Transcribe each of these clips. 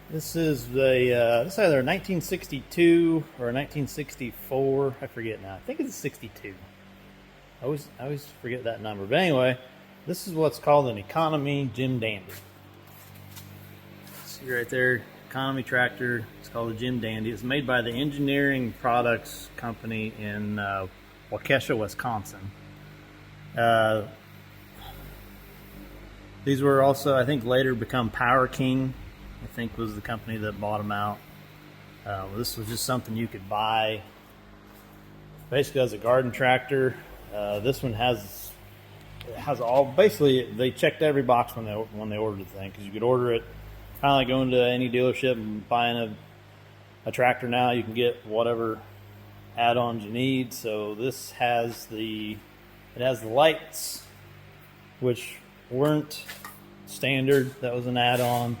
This is the this is either a 1962 or a 1964. I forget now. I think it's a 62. I always forget that number. But anyway, this is what's called an economy Jim Dandy. See right there, economy tractor. It's called a Jim Dandy. It's made by the Engineering Products Company in Waukesha, Wisconsin. These were also, I think, later become Power King. I think was the company that bought them out. This was just something you could buy basically as a garden tractor. This one has all, basically they checked every box when they ordered the thing, because you could order it kind of like going to any dealership and buying a tractor now. You can get whatever add-ons you need. So this has the lights, which weren't standard. That was an add-on.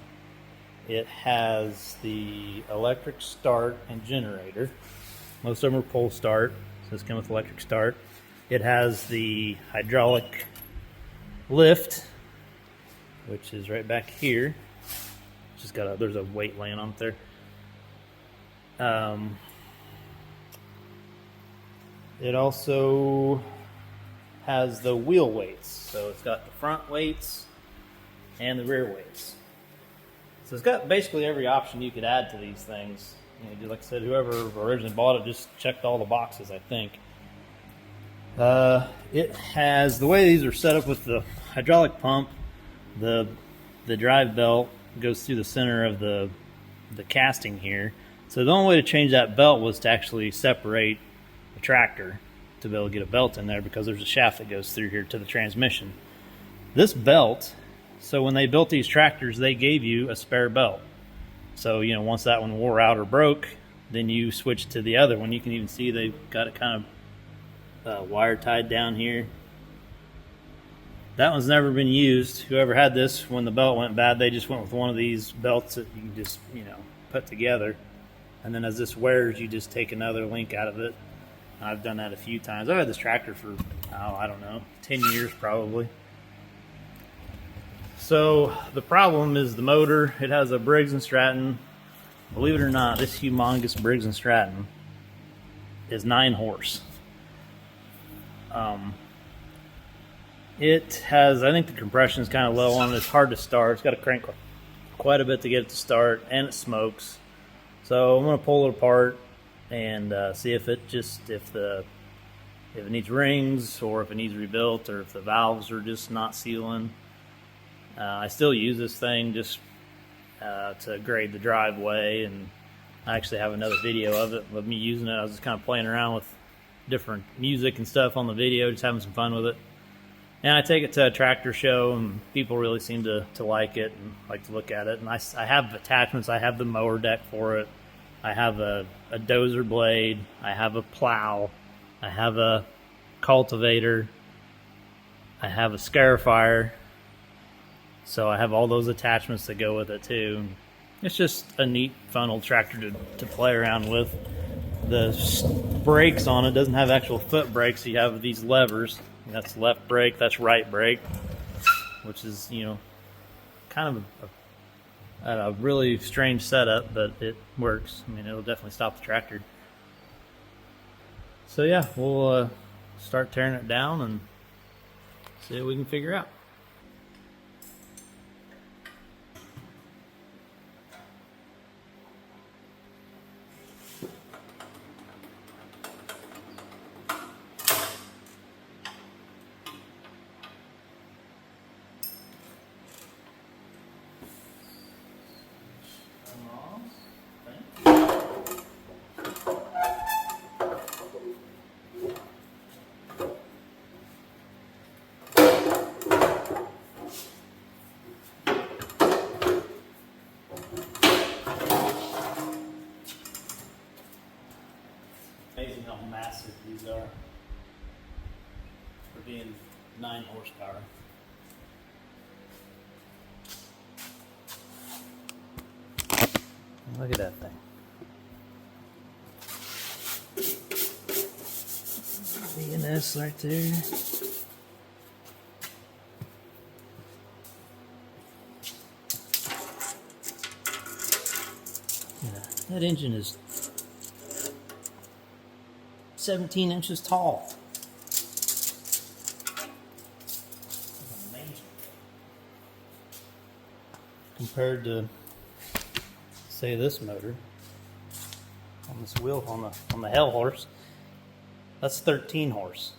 It has the electric start and generator. Most of them are pull start, so this comes with electric start. It has the hydraulic lift, which is right back here. Just there's a weight laying on it there. It also has the wheel weights. So it's got the front weights and the rear weights. So it's got basically every option you could add to these things. You know, like I said, whoever originally bought it just checked all the boxes, I think. It has, the way these are set up with the hydraulic pump, the drive belt goes through the center of the casting here. So the only way to change that belt was to actually separate the tractor to be able to get a belt in there, because there's a shaft that goes through here to the transmission. This belt, so when they built these tractors, they gave you a spare belt. So, you know, once that one wore out or broke, then you switch to the other one. You can even see they've got it kind of wire tied down here. That one's never been used. Whoever had this, when the belt went bad, they just went with one of these belts that you can just, you know, put together. And then as this wears, you just take another link out of it. I've done that a few times. I've had this tractor for, I don't know, 10 years probably. So the problem is the motor. It has a Briggs and Stratton. Believe it or not, this humongous Briggs and Stratton is 9 horse. It has, I think the compression is kind of low on it. It's hard to start. It's got to crank quite a bit to get it to start, and it smokes. So I'm going to pull it apart and see if it needs rings, or if it needs rebuilt, or if the valves are just not sealing. I still use this thing just to grade the driveway, and I actually have another video of it, of me using it. I was just kind of playing around with different music and stuff on the video, just having some fun with it. And I take it to a tractor show, and people really seem to like it and like to look at it. And I have attachments. I have the mower deck for it. I have a dozer blade. I have a plow. I have a cultivator. I have a scarifier. So I have all those attachments that go with it too. It's just a neat, fun old tractor to play around with. The brakes on it doesn't have actual foot brakes. You have these levers. That's left brake, that's right brake, which is, you know, kind of a really strange setup, but it works. I mean, it'll definitely stop the tractor. So yeah, we'll start tearing it down and see what we can figure out. Amazing how massive these are for being 9 horsepower. Look at that thing. Seeing this right there. That engine is 17 inches tall. Amazing. Compared to, say, this motor on this wheel on the Hell Horse, that's 13 horse.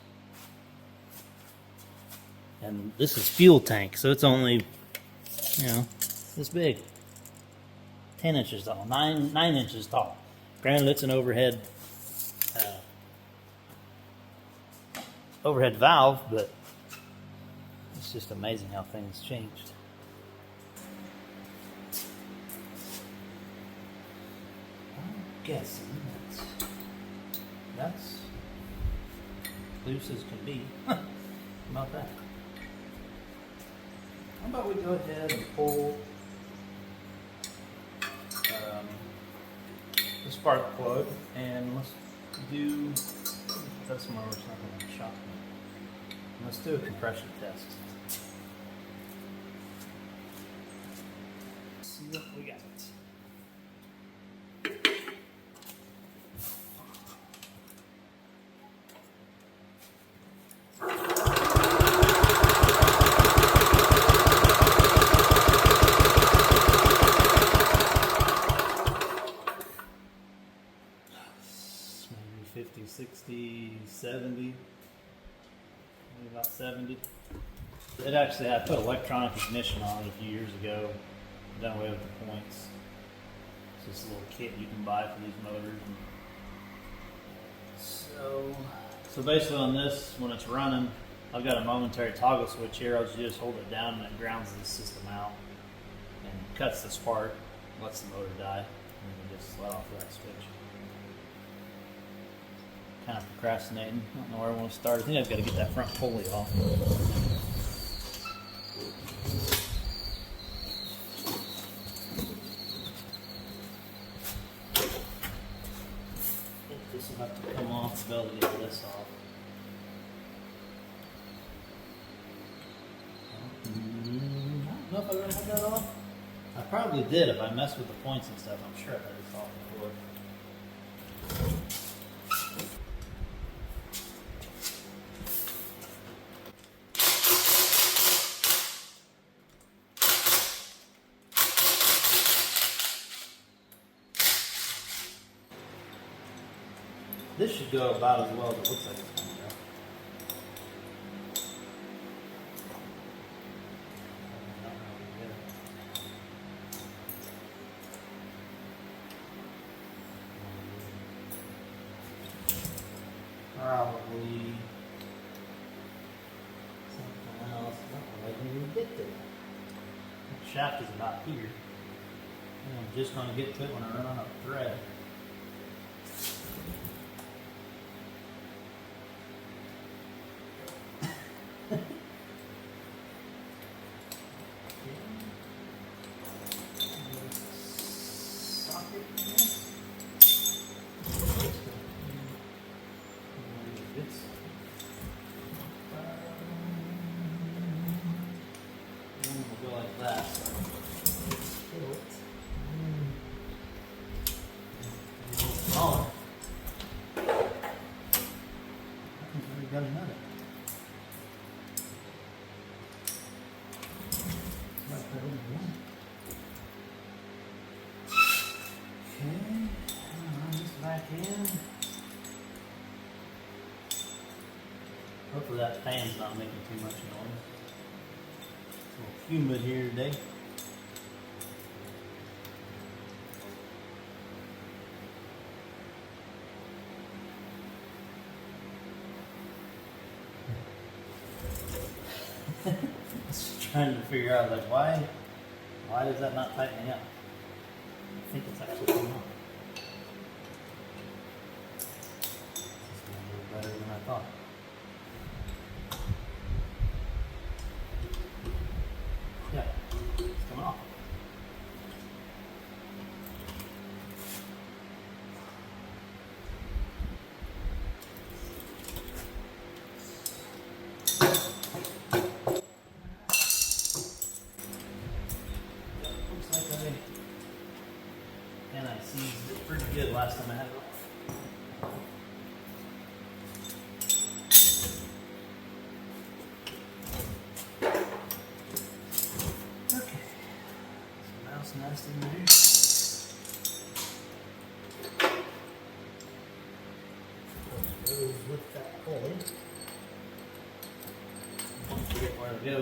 And this is fuel tank, so it's only, this big. 10 inches tall, 9 inches tall. Granted, it's an overhead valve, but it's just amazing how things changed. I'm guessing that's loose as can be. How about that? How about we go ahead and pull the spark plug, and let's do, that's somewhere where it's not going to shock me. Let's do a compression test. Let's see what we got. Maybe 50, 60, 70, maybe about 70. It actually, I put electronic ignition on it a few years ago, done away with the points. It's just a little kit you can buy for these motors. So basically on this, when it's running, I've got a momentary toggle switch here. I'll just hold it down and it grounds the system out and cuts the spark, lets the motor die, and then just let off that switch. Kind of procrastinating. I don't know where I want to start. I think I've got to get that front pulley off. This will have to come off to be able to get this off. I don't know if I really have that off. I probably did if I messed with the points and stuff. I'm sure I had this off before. This should go about as well as it looks like it's going to go. Probably something else. I didn't even get to that. The shaft is about here. And I'm just going to get to it when I run on a thread. We'll go like that. So smaller. I think we got another. Okay, run this back in. Hopefully that fan's not making too much noise. It's a little humid here today. Just trying to figure out like why does that not tighten up? I think it's actually coming on. This is going to be better than I thought. Yeah, it's coming off. Looks like and I I seized it pretty good last time I had it. Okay, so mouse nest in there. Goes with that pulley. Don't forget where to go.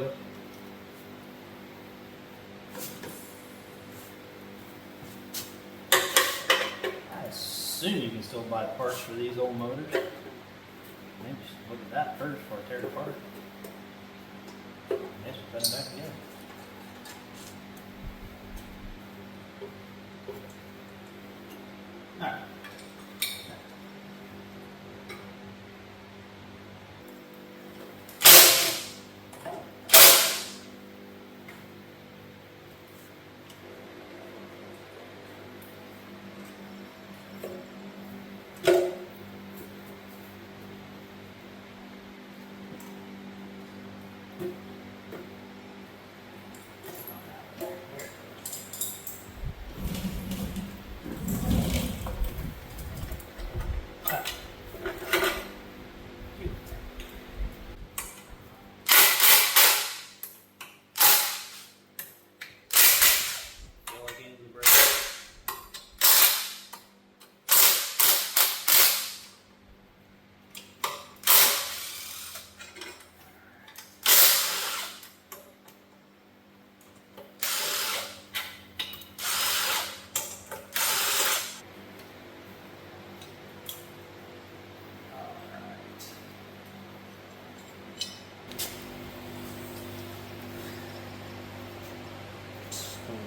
I assume you can still buy parts for these old motors. Maybe just look at that first before I tear it apart. Maybe put them back together. Alright.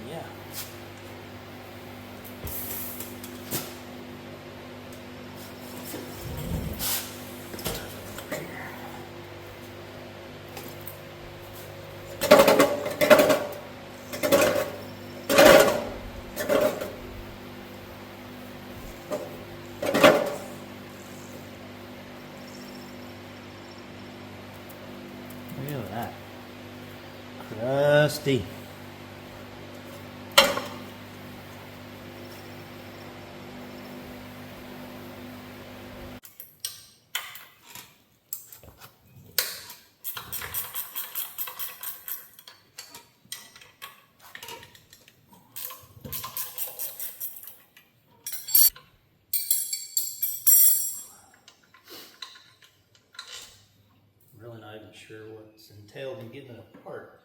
Yeah. Look at that. Crusty. Really not even sure what's entailed in getting it apart.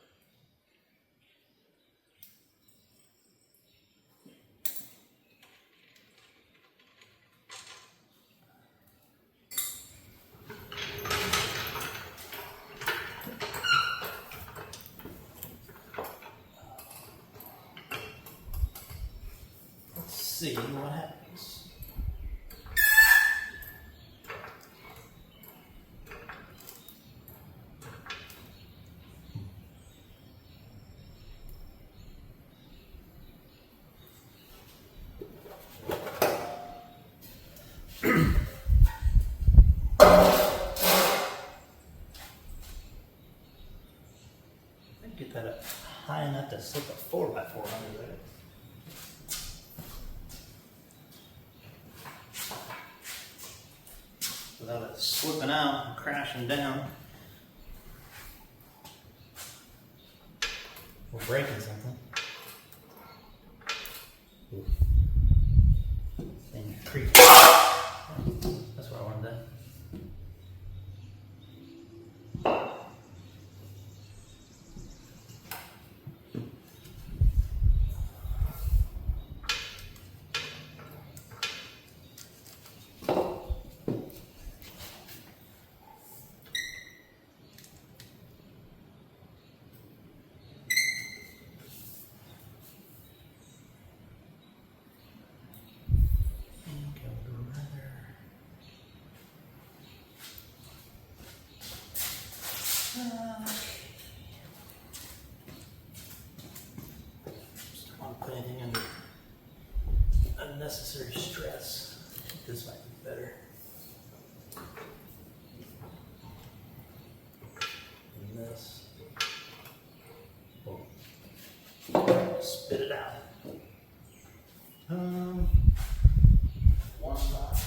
Let's see what happens. Get that up high enough to slip a 4x4 under there. Without it slipping out and crashing down. Or breaking something. Ooh. Thing creepy. That's what I wanted to do. Just don't want to put anything under unnecessary stress. I think this might be better. Than this. Oh. Spit it out. One spot.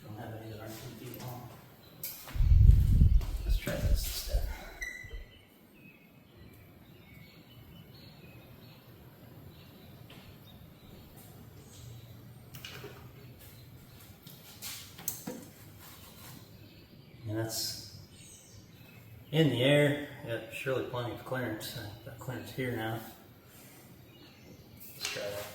Don't have any that aren't 2 feet long. Let's try this instead. And that's in the air. Got surely plenty of clearance. I've got clearance here now. Let's try that.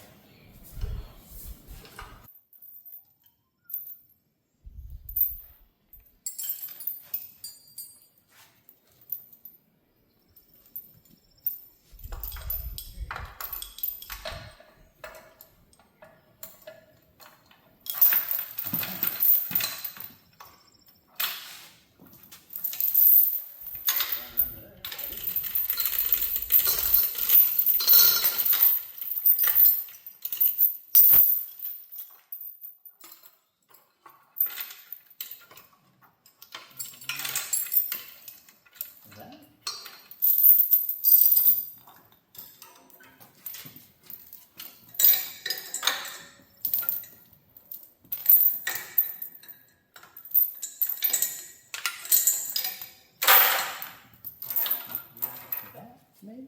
Maybe?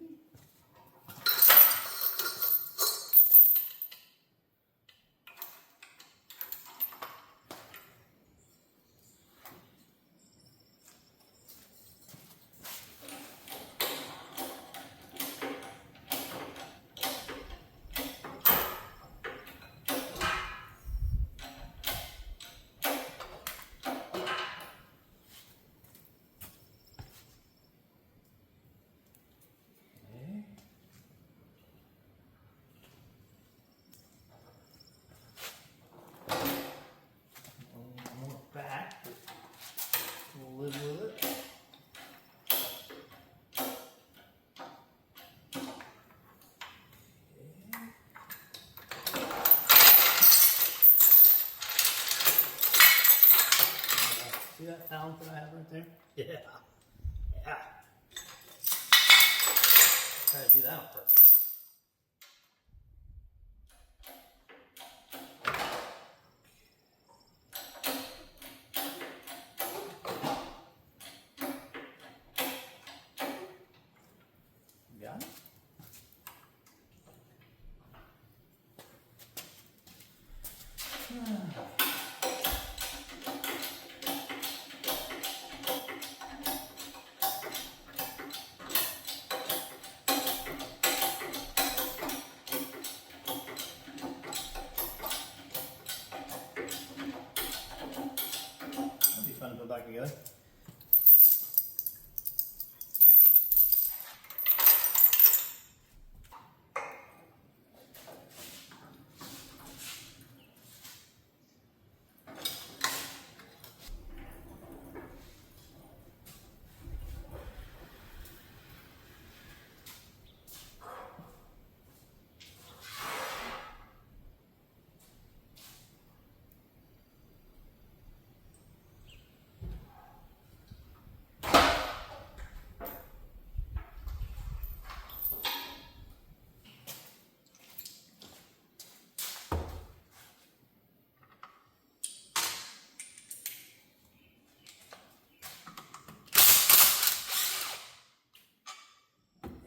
Back, but we'll live with it. See that talent that I have right there? Yeah. Yeah. Try to do that on purpose. Got it? That'd be fun to put back together.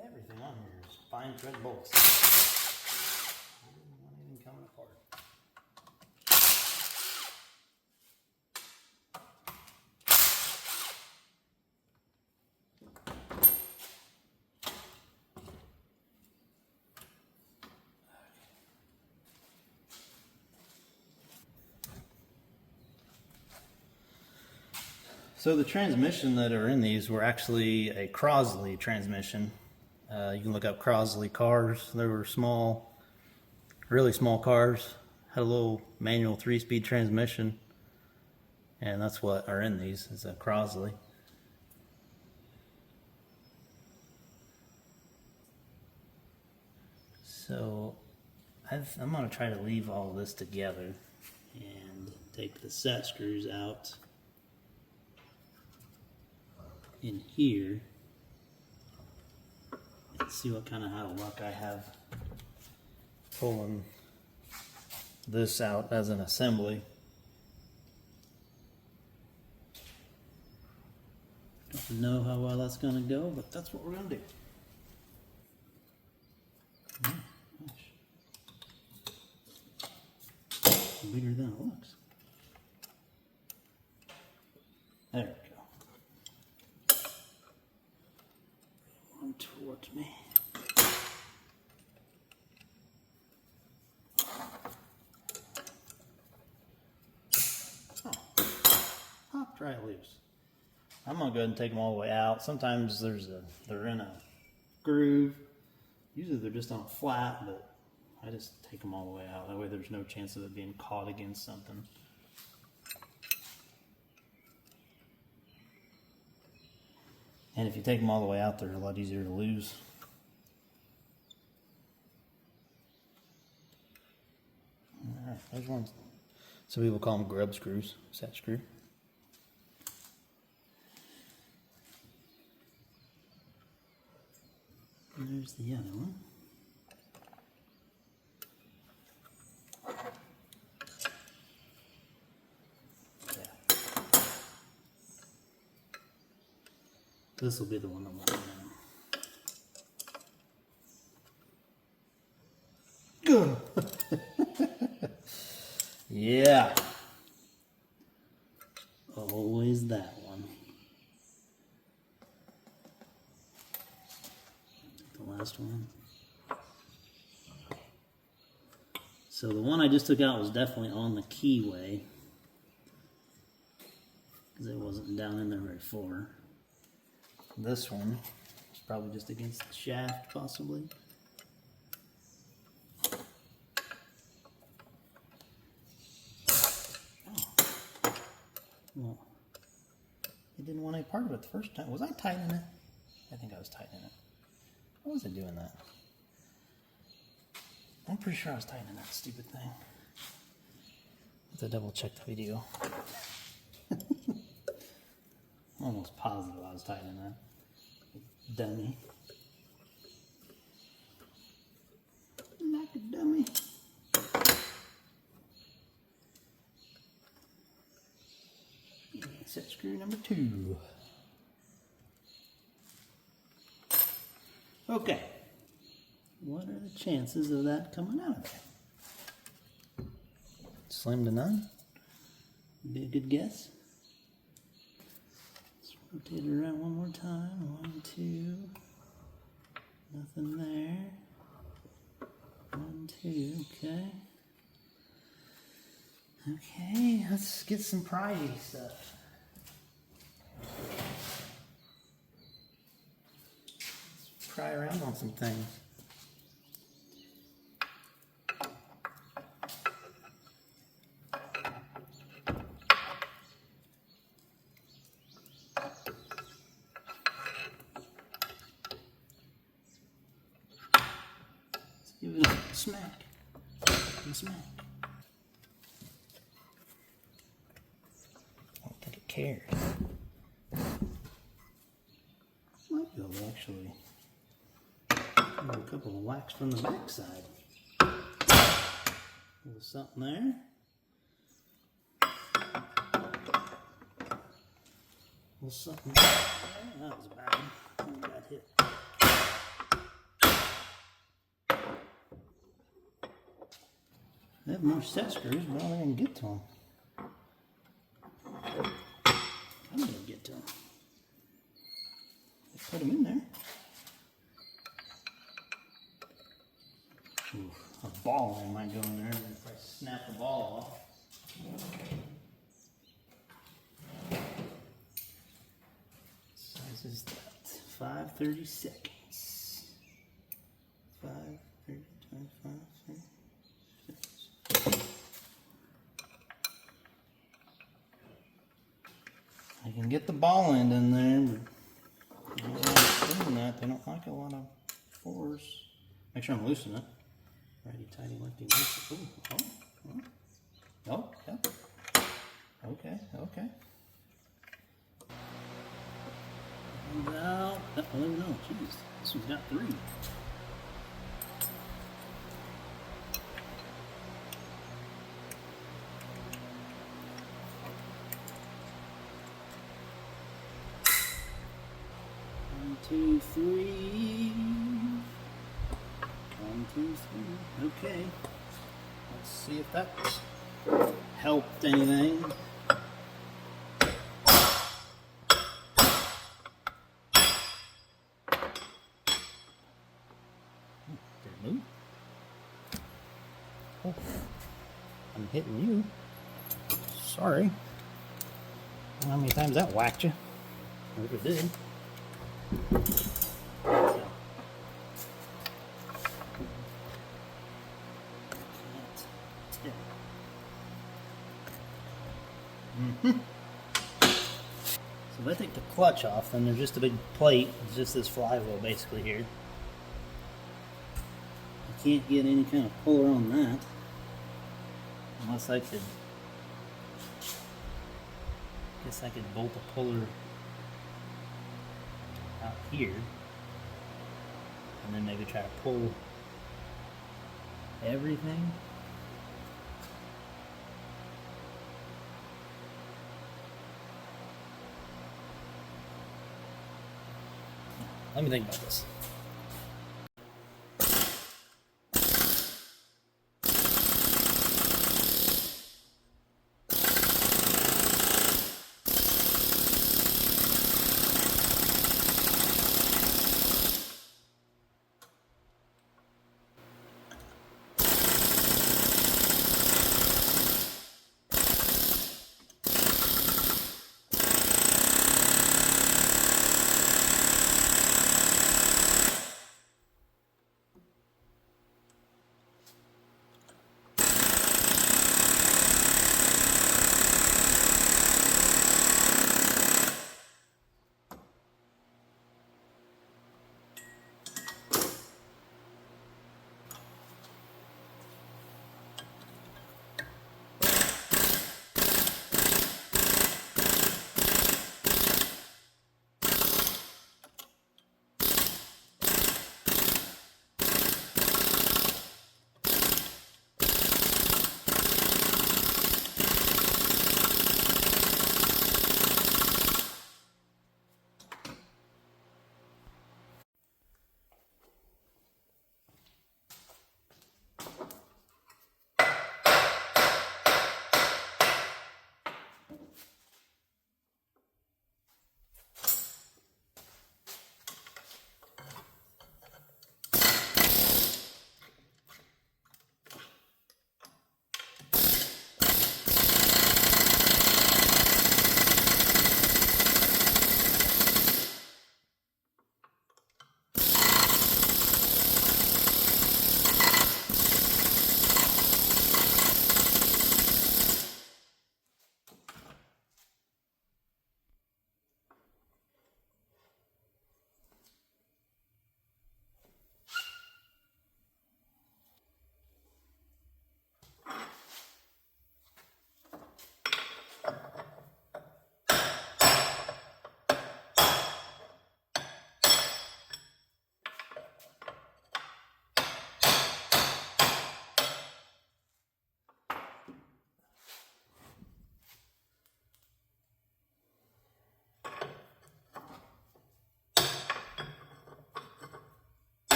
Everything on here is fine thread bolts. Not even coming apart. So the transmission that are in these were actually a Crosley transmission. You can look up Crosley cars. They were small, really small cars. Had a little manual 3-speed transmission, and that's what are in these. Is a Crosley. So I'm going to try to leave all of this together and take the set screws out in here Let's see what kind of out of luck I have pulling this out as an assembly. Don't know how well that's going to go, but that's what we're going to do. Oh, gosh. Bigger than it looks. There we go. One towards me. Oh, popped right loose. I'm gonna go ahead and take them all the way out. Sometimes they're in a groove. Usually they're just on a flat, but I just take them all the way out. That way there's no chance of it being caught against something. And if you take them all the way out, they're a lot easier to lose. Alright, there's one. Some people call them grub screws. Set screw. And there's the other one. This will be the one I'm looking at. Yeah. Always that one. The last one. So the one I just took out was definitely on the keyway, because it wasn't down in there very far. This one is probably just against the shaft, possibly. Oh. Well, it didn't want any part of it the first time. Was I tightening it? I think I was tightening it. Why was it doing that? I'm pretty sure I was tightening that stupid thing. I have to double check the video. I'm almost positive I was tightening that. Dummy. Like a dummy. Set screw number 2. Okay. What are the chances of that coming out of there? Slim to none. Be a good guess. Rotate it around one more time. 1, 2. Nothing there. 1, 2. Okay. Okay, let's get some prizey stuff. Let's pry around on some things. Give it a smack. And smack. I don't think it cares. Might be able to actually give a couple of whacks from the backside. A little something there. A little something there. That was bad. I got hit. I have more set screws, but I don't even get to them. I'm going to get to them. Let's put them in there. Ooh, a ball might go in there if I snap the ball off. What size is that? 5/32. 5/30, 25, 30. I can get the ball end in there, but I don't like doing that. They don't like a lot of force. Make sure I'm loosening it. Righty, tighty, lefty, loosey. Ooh, oh, yep. Okay. Comes out. Oh, no, jeez. This one's got 3. One, two, three. 1, 2, 3. Okay. Let's see if that helped anything. Did it move? Oh, I'm hitting you. Sorry. I don't know how many times that whacked you. Or if it did. So if I take the clutch off, then there's just a big plate. It's just this flywheel basically here. I can't get any kind of puller on that. Unless I could, guess I could bolt a puller out here. And then maybe try to pull everything. Let me think about this.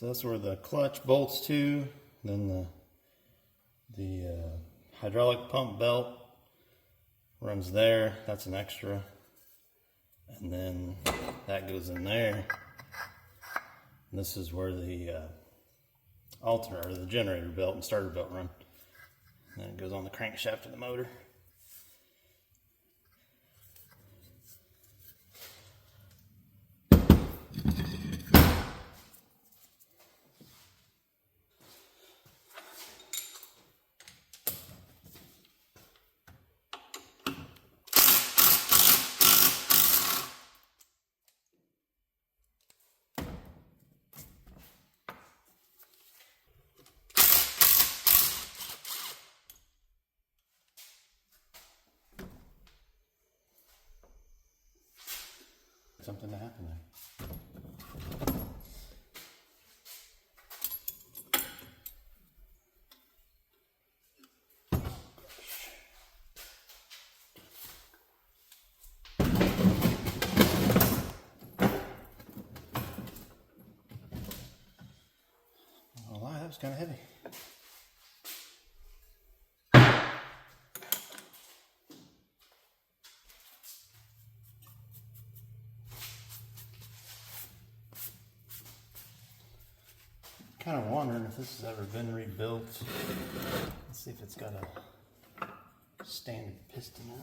So that's where the clutch bolts to. Then the hydraulic pump belt runs there. That's an extra. And then that goes in there. And this is where the alternator, or the generator belt and starter belt run. And then it goes on the crankshaft of the motor. Something to happen there. Oh, wow, that was kind of heavy. Kind of wondering if this has ever been rebuilt. Let's see if it's got a standard piston in it.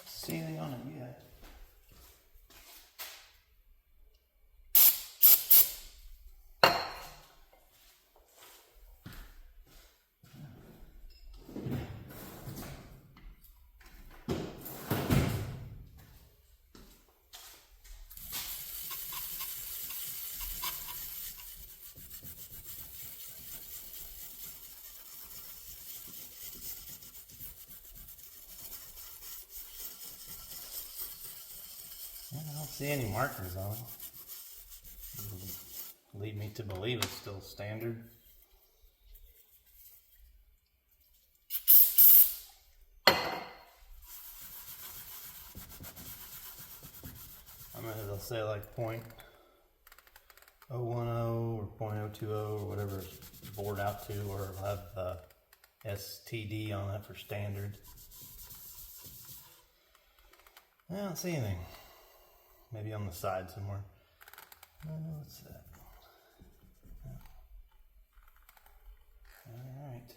See anything on it yet? I don't see any markings on it. Lead me to believe it's still standard. I'm gonna they'll say like .010 or .020 or whatever it's bored out to, or it'll have STD on that for standard. I don't see anything. Maybe on the side somewhere. What's that? All right.